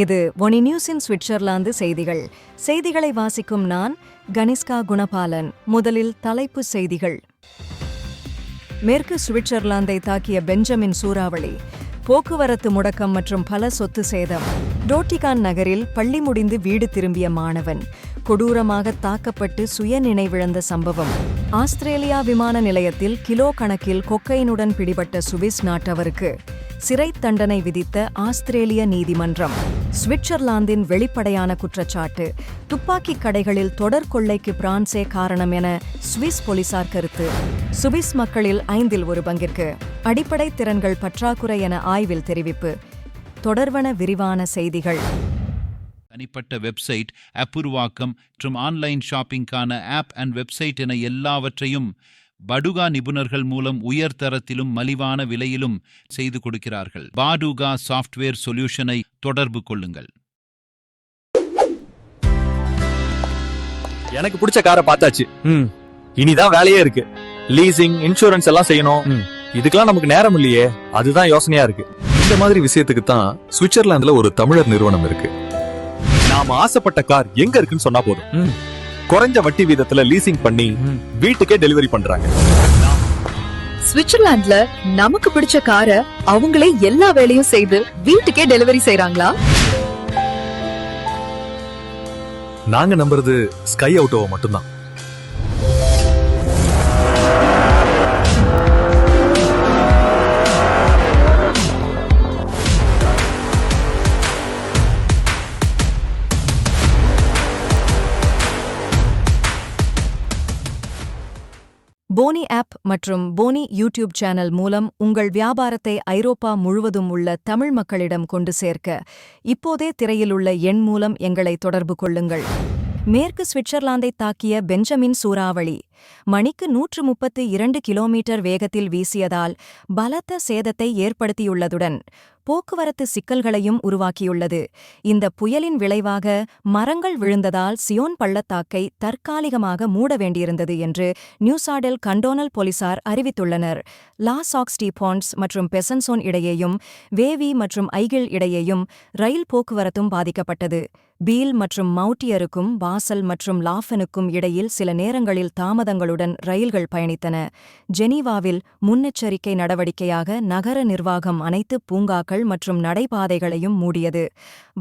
இது ஒனி நியூஸின் சுவிட்சர்லாந்து செய்திகள். செய்திகளை வாசிக்கும் நான் கனிஷ்கா குணபாலன். முதலில் தலைப்புச் செய்திகள். மேற்கு சுவிட்சர்லாந்தை தாக்கிய பெஞ்சமின் சூறாவளி, போக்குவரத்து முடக்கம் மற்றும் பல சொத்து சேதம். டோட்டிகான் நகரில் பள்ளி முடிந்து வீடு திரும்பிய மாணவன் கொடூரமாக தாக்கப்பட்டு சுயநினைவிழந்த சம்பவம். ஆஸ்திரேலியா விமான நிலையத்தில் கிலோ கணக்கில் கொக்கைனுடன் பிடிபட்ட சுவிஸ் நாட்டவருக்கு சிறை தண்டனை விதித்த ஆஸ்திரேலிய நீதிமன்றம். சுவிட்சர்லாந்தின் வெளிப்படையான குற்றச்சாட்டு, துப்பாக்கிக் கடைகளில் தொடர் கொள்ளைக்கு பிரான்சே காரணம் என சுவிஸ் போலீசார் கருத்து. சுவிஸ் மக்களில் 1/5 அடிப்படை திறன்கள் பற்றாக்குறை என ஆய்வில் தெரிவிப்பு. தொடர்வன விரிவான செய்திகள். தனிப்பட்ட வெப்சைட், ஆப் உருவாக்கம் மற்றும் ஆன்லைன் ஷாப்பிங்கான ஆப் அண்ட் வெப்சைட் என எல்லாவற்றையும் படுகா நிபுணர்கள் மூலம் உயர்தரத்திலும் மலிவான விலையிலும் செய்து கொடுக்கிறார்கள். பாடுகா சாஃப்ட்வேர் சொல்யூஷனை தொடர்பு கொள்ளுங்கள். எனக்கு பிடிச்ச காரை பார்த்தாச்சு. இனிதான் வேலையே இருக்கு. லீசிங், இன்சூரன்ஸ் எல்லாம் செய்யணும். இதுக்கெல்லாம் நமக்கு நேரம் இல்லையே, அதுதான் யோசனையா இருக்கு. இந்த மாதிரி விஷயத்துக்கு தான் சுவிட்சர்லாந்துல ஒரு தமிழர் நிறுவனம் இருக்கு. நாம ஆசைப்பட்ட கார் எங்க இருக்குன்னு சொன்னா போதும், குறைஞ்ச வட்டி வீதத்துல லீசிங் பண்ணி வீட்டுக்கே டெலிவரி பண்றாங்க. சுவிட்சர்லாந்துல நமக்கு பிடிச்ச காரை அவங்களே எல்லா வேலையும் செய்து வீட்டுக்கே டெலிவரி செய்றாங்களா? நாங்க நம்புறது ஸ்கை ஆட்டோவை மட்டும்தான். போனி ஆப் மற்றும் போனி யூடியூப் சேனல் மூலம் உங்கள் வியாபாரத்தை ஐரோப்பா முழுவதும் உள்ள தமிழ் மக்களிடம் கொண்டு சேர்க்க இப்போதே திரையிலுள்ள எண் மூலம் எங்களை தொடர்பு கொள்ளுங்கள். மேற்கு சுவிட்சர்லாந்தை தாக்கிய பெஞ்சமின் சூறாவளி மணிக்கு 132 கிலோமீட்டர் வேகத்தில் வீசியதால் பலத்த சேதத்தை ஏற்படுத்தியுள்ளதுடன் போக்குவரத்து சிக்கல்களையும் உருவாக்கியுள்ளது. இந்த புயலின் விளைவாக மரங்கள் விழுந்ததால் சியோன் பள்ளத்தாக்கை தற்காலிகமாக மூட வேண்டியிருந்தது என்று நியூசாடெல் கண்டோனல் போலீசார் அறிவித்துள்ளனர். லா சாக்ஸ்டி பாண்ட்ஸ் மற்றும் பெசன்சோன் இடையேயும் வேவி மற்றும் ஐகிள் இடையேயும் ரயில் போக்குவரத்தும் பாதிக்கப்பட்டது. பீல் மற்றும் மவுட்டியருக்கும் பாசல் மற்றும் லாஃபனுக்கும் இடையில் சில நேரங்களில் தாமதங்களுடன் ரயில்கள் பயணித்தன. ஜெனீவாவில் முன்னெச்சரிக்கை நடவடிக்கையாக நகர நிர்வாகம் அனைத்து பூங்காக்கள் மற்றும் நடைபாதைகளையும் மூடியது.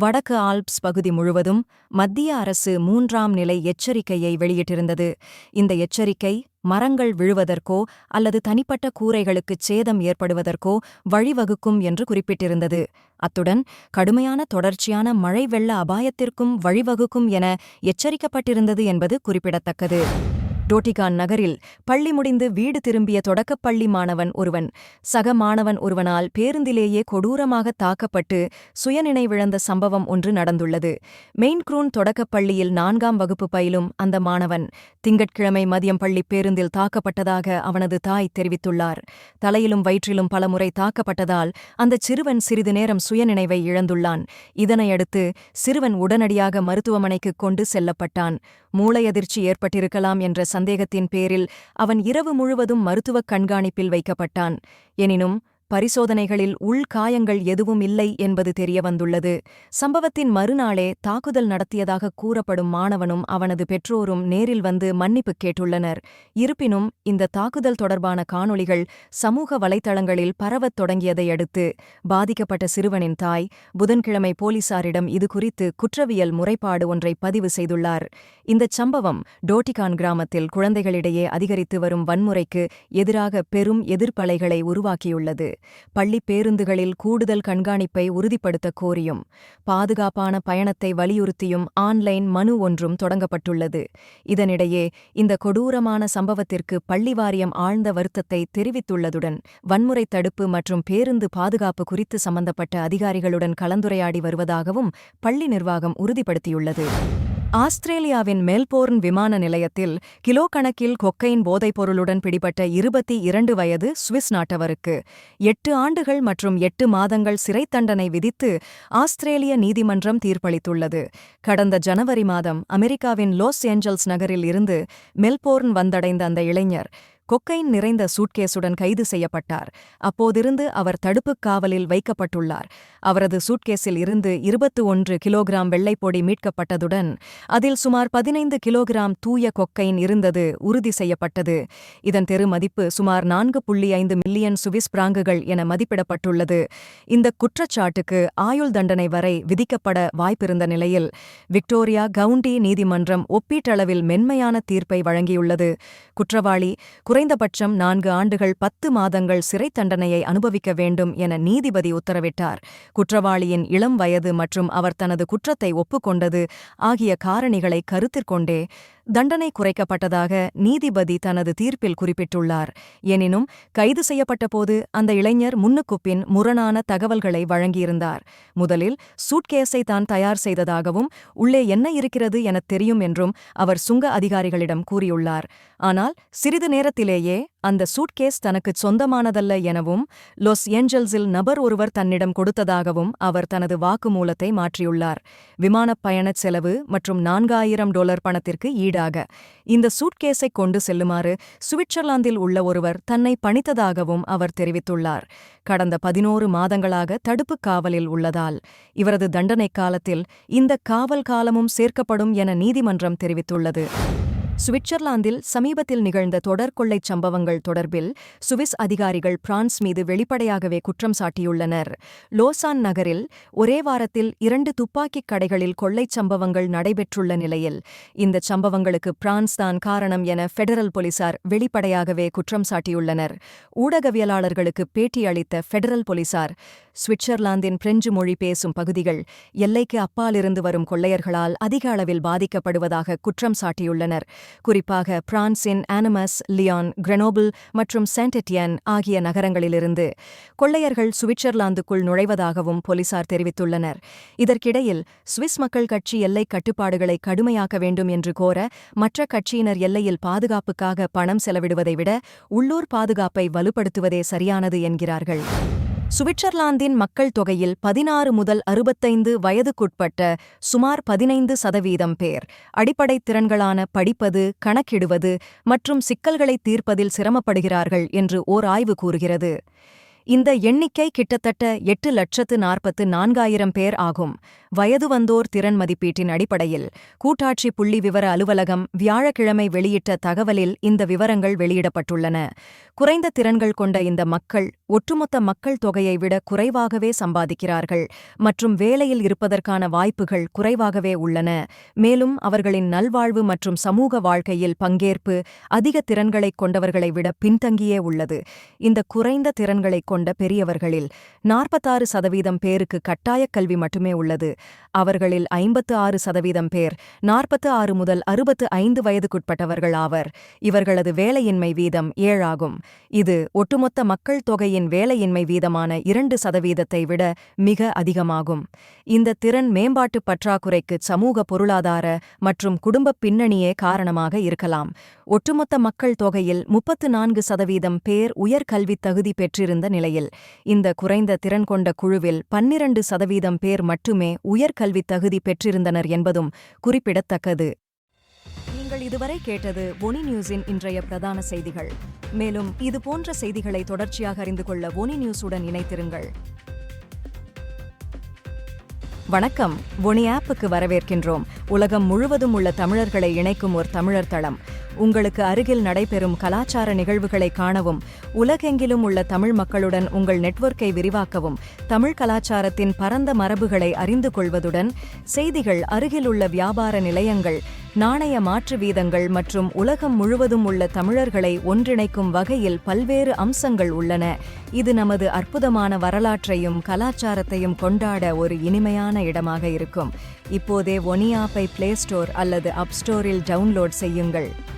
வடக்கு ஆல்ப்ஸ் பகுதி முழுவதும் மத்திய அரசு 3ஆம் நிலை எச்சரிக்கையை வெளியிட்டிருந்தது. இந்த எச்சரிக்கை மரங்கள் விழுவதற்கோ அல்லது தனிப்பட்ட கூரைகளுக்குச் சேதம் ஏற்படுவதற்கோ வழிவகுக்கும் என்று குறிப்பிட்டிருந்தது. அத்துடன் கடுமையான தொடர்ச்சியான மழை வெள்ள அபாயத்திற்கும் வழிவகுக்கும் என எச்சரிக்கப்பட்டிருந்தது என்பது குறிப்பிடத்தக்கது. டோட்டிகான் நகரில் பள்ளி முடிந்து வீடு திரும்பிய தொடக்கப்பள்ளி மாணவன் ஒருவன் சக மாணவன் ஒருவனால் பேருந்திலேயே கொடூரமாக தாக்கப்பட்டு சுயநினைவிழந்த சம்பவம் ஒன்று நடந்துள்ளது. மெயின்க்ரூன் தொடக்கப்பள்ளியில் 4ஆம் வகுப்பு பயிலும் அந்த மாணவன் திங்கட்கிழமை மதியம் பள்ளி பேருந்தில் தாக்கப்பட்டதாக அவனது தாய் தெரிவித்துள்ளார். தலையிலும் வயிற்றிலும் பலமுறை தாக்கப்பட்டதால் அந்த சிறுவன் சிறிது நேரம் சுயநினைவை இழந்துள்ளான். இதனையடுத்து சிறுவன் உடனடியாக மருத்துவமனைக்கு கொண்டு செல்லப்பட்டான். மூளையதிர்ச்சி ஏற்பட்டிருக்கலாம் என்ற சந்தேகத்தின் பேரில் அவன் இரவு முழுவதும் மருத்துவக் கண்காணிப்பில் வைக்கப்பட்டான். எனினும் பரிசோதனைகளில் உள்காயங்கள் எதுவும் இல்லை என்பது தெரியவந்துள்ளது. சம்பவத்தின் மறுநாளே தாக்குதல் நடத்தியதாக கூறப்படும் மாணவனும் அவனது பெற்றோரும் நேரில் வந்து மன்னிப்பு கேட்டுள்ளனர். இருப்பினும் இந்த தாக்குதல் தொடர்பான காணொளிகள் சமூக வலைத்தளங்களில் பரவத் தொடங்கியதை அடுத்து பாதிக்கப்பட்ட சிறுவனின் தாய் புதன்கிழமை போலீசாரிடம் இதுகுறித்து குற்றவியல் முறைப்பாடு ஒன்றை பதிவு செய்துள்ளார். இந்தச் சம்பவம் டோட்டிகான் கிராமத்தில் குழந்தைகளிடையே அதிகரித்து வரும் வன்முறைக்கு எதிராக பெரும் எதிர்ப்பலைகளை உருவாக்கியுள்ளது. பள்ளி பேருந்துகளில் கூடுதல் கண்காணிப்பை உறுதிப்படுத்த கோரியும் பாதுகாப்பான பயணத்தை வலியுறுத்தியும் ஆன்லைன் மனு ஒன்றும் தொடங்கப்பட்டுள்ளது. இதனிடையே இந்த கொடூரமான சம்பவத்திற்கு பள்ளி வாரியம் ஆழ்ந்த வருத்தத்தை தெரிவித்துள்ளதுடன் வன்முறை தடுப்பு மற்றும் பேருந்து பாதுகாப்பு குறித்து சம்பந்தப்பட்ட அதிகாரிகளுடன் கலந்துரையாடி வருவதாகவும் பள்ளி நிர்வாகம் உறுதிப்படுத்தியுள்ளது. ஆஸ்திரேலியாவின் மெல்போர்ன் விமான நிலையத்தில் கிலோ கணக்கில் கொக்கைன் போதைப்பொருளுடன் பிடிபட்ட 22 வயது சுவிஸ் நாட்டவருக்கு 8 ஆண்டுகள் மற்றும் 8 மாதங்கள் சிறை தண்டனை விதித்து ஆஸ்திரேலிய நீதிமன்றம் தீர்ப்பளித்துள்ளது. கடந்த ஜனவரி மாதம் அமெரிக்காவின் லாஸ் ஏஞ்சல்ஸ் நகரில் இருந்து மெல்போர்ன் வந்தடைந்த அந்த இளைஞர் கொக்கைன் நிறைந்த சூட்கேஸுடன் கைது செய்யப்பட்டார். அப்போதிருந்து அவர் தடுப்புக் காவலில் வைக்கப்பட்டுள்ளார். அவரது சூட்கேஸில் இருந்து 21 கிலோகிராம் வெள்ளைப்பொடி மீட்கப்பட்டதுடன் அதில் சுமார் 15 கிலோகிராம் தூய கொக்கைன் இருந்தது உறுதி செய்யப்பட்டது. இதன் தெரு மதிப்பு சுமார் 4.5 மில்லியன் சுவிஸ் பிராங்குகள் என மதிப்பிடப்பட்டுள்ளது. இந்த குற்றச்சாட்டுக்கு ஆயுள் தண்டனை வரை விதிக்கப்பட வாய்ப்பிருந்த நிலையில் விக்டோரியா கவுண்டி நீதிமன்றம் ஒப்பீட்டளவில் மென்மையான தீர்ப்பை வழங்கியுள்ளது. குற்றவாளி குறைந்தபட்சம் 4 ஆண்டுகள் 10 மாதங்கள் சிறைத் தண்டனையை அனுபவிக்க வேண்டும் என நீதிபதி உத்தரவிட்டார். குற்றவாளியின் இளம் வயது மற்றும் அவர் தனது குற்றத்தை ஒப்புக்கொண்டது ஆகிய காரணிகளை கருத்திற்கொண்டே தண்டனை குறைக்கப்பட்டதாக நீதிபதி தனது தீர்ப்பில் குறிப்பிட்டுள்ளார். எனினும் கைது செய்யப்பட்டபோது அந்த இளைஞர் முன்னுக்குப்பின் முரணான தகவல்களை வழங்கியிருந்தார். முதலில் சூட்கேஸை தான் தயார் செய்ததாகவும் உள்ளே என்ன இருக்கிறது எனத் தெரியும் என்றும் அவர் சுங்க அதிகாரிகளிடம் கூறியுள்ளார். ஆனால் சிறிது நேரத்திலேயே அந்த சூட்கேஸ் தனக்குச் சொந்தமானதல்ல எனவும் லாஸ் ஏஞ்சல்ஸில் நபர் ஒருவர் தன்னிடம் கொடுத்ததாகவும் அவர் தனது வாக்குமூலத்தை மாற்றியுள்ளார். விமானப் பயணச் செலவு மற்றும் $4000 பணத்திற்கு ஈடாக இந்த சூட்கேஸை கொண்டு செல்லுமாறு சுவிட்சர்லாந்தில் உள்ள ஒருவர் தன்னை பணித்ததாகவும் அவர் தெரிவித்துள்ளார். கடந்த 11 மாதங்களாக தடுப்புக் காவலில் உள்ளதால் இவரது தண்டனை காலத்தில் இந்த காவல் காலமும் சேர்க்கப்படும் என நீதிமன்றம் தெரிவித்துள்ளது. சுவிட்சர்லாந்தில் சமீபத்தில் நிகழ்ந்த தொடர் கொள்ளைச் சம்பவங்கள் தொடர்பில் சுவிஸ் அதிகாரிகள் பிரான்ஸ் மீது வெளிப்படையாகவே குற்றம் சாட்டியுள்ளனர். லோசான் நகரில் ஒரே வாரத்தில் 2 துப்பாக்கிக் கடைகளில் கொள்ளைச் சம்பவங்கள் நடைபெற்றுள்ள நிலையில் இந்த சம்பவங்களுக்கு பிரான்ஸ் தான் காரணம் என ஃபெடரல் போலீசார் வெளிப்படையாகவே குற்றம் சாட்டியுள்ளனர். ஊடகவியலாளர்களுக்கு பேட்டியளித்த ஃபெடரல் போலீசார் சுவிட்சர்லாந்தின் பிரெஞ்சு மொழி பேசும் பகுதிகள் எல்லைக்கு அப்பாலிருந்து வரும் கொள்ளையர்களால் அதிக அளவில் பாதிக்கப்படுவதாக குற்றம் சாட்டியுள்ளனர். குறிப்பாக பிரான்சின் ஆனமஸ், லியான், கிரெனோபிள் மற்றும் செயின்ட் எட்டியன் ஆகிய நகரங்களிலிருந்து கொள்ளையர்கள் சுவிட்சர்லாந்துக்குள் நுழைவதாகவும் போலீசார் தெரிவித்துள்ளனர். இதற்கிடையில் சுவிஸ் மக்கள் கட்சி எல்லைக் கட்டுப்பாடுகளை கடுமையாக்க வேண்டும் என்று கோர மற்ற கட்சியினர் எல்லையில் பாதுகாப்புக்காக பணம் செலவிடுவதை விட உள்ளூர் பாதுகாப்பை வலுப்படுத்துவதே சரியானது என்கிறார்கள். சுவிட்சர்லாந்தின் மக்கள் தொகையில் 16 முதல் 65 வயதுக்குட்பட்ட சுமார் 15% பேர் அடிப்படைத் திறன்களான படிப்பது, கணக்கிடுவது மற்றும் சிக்கல்களைத் தீர்ப்பதில் சிரமப்படுகிறார்கள் என்று ஓர் ஆய்வு கூறுகிறது. இந்த எண்ணிக்கை கிட்டத்தட்ட 8,44,000 பேர் ஆகும். வயது வந்தோர் திறன் மதிப்பீட்டின் அடிப்படையில் கூட்டாட்சி புள்ளி விவர அலுவலகம் வியாழக்கிழமை வெளியிட்ட தகவலில் இந்த விவரங்கள் வெளியிடப்பட்டுள்ளன. குறைந்த திறன்கள் கொண்ட இந்த மக்கள் ஒட்டுமொத்த மக்கள் தொகையை விட குறைவாகவே சம்பாதிக்கிறார்கள் மற்றும் வேலையில் இருப்பதற்கான வாய்ப்புகள் குறைவாகவே உள்ளன. மேலும் அவர்களின் நல்வாழ்வு மற்றும் சமூக வாழ்க்கையில் பங்கேற்பு அதிக திறன்களைக் கொண்டவர்களை விட பின்தங்கியே உள்ளது. இந்த குறைந்த திறன்களைக் கொண்ட பெரியவர்களில் 46% பேருக்கு கட்டாயக் கல்வி மட்டுமே உள்ளது. அவர்களில் 56% பேர் 46 முதல் 65 வயதுக்குட்பட்டவர்கள் ஆவர். இவர்களது வேலையின்மை வீதம் 7 ஆகும். இது ஒட்டுமொத்த மக்கள் தொகையின் வேலையின்மை வீதமான 2% விட மிக அதிகமாகும். இந்த திறன் மேம்பாட்டு பற்றாக்குறைக்கு சமூக பொருளாதார மற்றும் குடும்பப் பின்னணியே காரணமாக இருக்கலாம். ஒட்டுமொத்த மக்கள் தொகையில் 34% பேர் உயர்கல்வித் தகுதி பெற்றிருந்த நிலையில் இந்த குறைந்த திறன் கொண்ட குழுவில் 12% பேர் மட்டுமே உயர்கல்வித் தகுதி பெற்றிருந்தனர் என்பதும் குறிப்பிடத்தக்கது. நீங்கள் இதுவரை கேட்டது ஒனி நியூஸின் இன்றைய பிரதான செய்திகள். மேலும் இதுபோன்ற செய்திகளை தொடர்ச்சியாக அறிந்து கொள்ள ஒனி நியூஸுடன் இணைத்திருங்கள். வணக்கம். ஒனி ஆப்புக்கு வரவேற்கின்றோம். உலகம் முழுவதும் உள்ள தமிழர்களை இணைக்கும் ஒரு தமிழர் தளம். உங்களுக்கு அருகில் நடைபெறும் கலாச்சார நிகழ்வுகளை காணவும், உலகெங்கிலும் உள்ள தமிழ் மக்களுடன் உங்கள் நெட்வொர்க்கை விரிவாக்கவும், தமிழ் கலாச்சாரத்தின் பரந்த மரபுகளை அறிந்து கொள்வதுடன் செய்திகள், அருகிலுள்ள வியாபார நிலையங்கள், நாணய மாற்று வீதங்கள் மற்றும் உலகம் முழுவதும் உள்ள தமிழர்களை ஒன்றிணைக்கும் வகையில் பல்வேறு அம்சங்கள் உள்ளன. இது நமது அற்புதமான வரலாற்றையும் கலாச்சாரத்தையும் கொண்டாட ஒரு இனிமையான இடமாக இருக்கும். இப்போதே ஒனி ஆப்பை பிளே ஸ்டோர் அல்லது அப் ஸ்டோரில் டவுன்லோட் செய்யுங்கள்.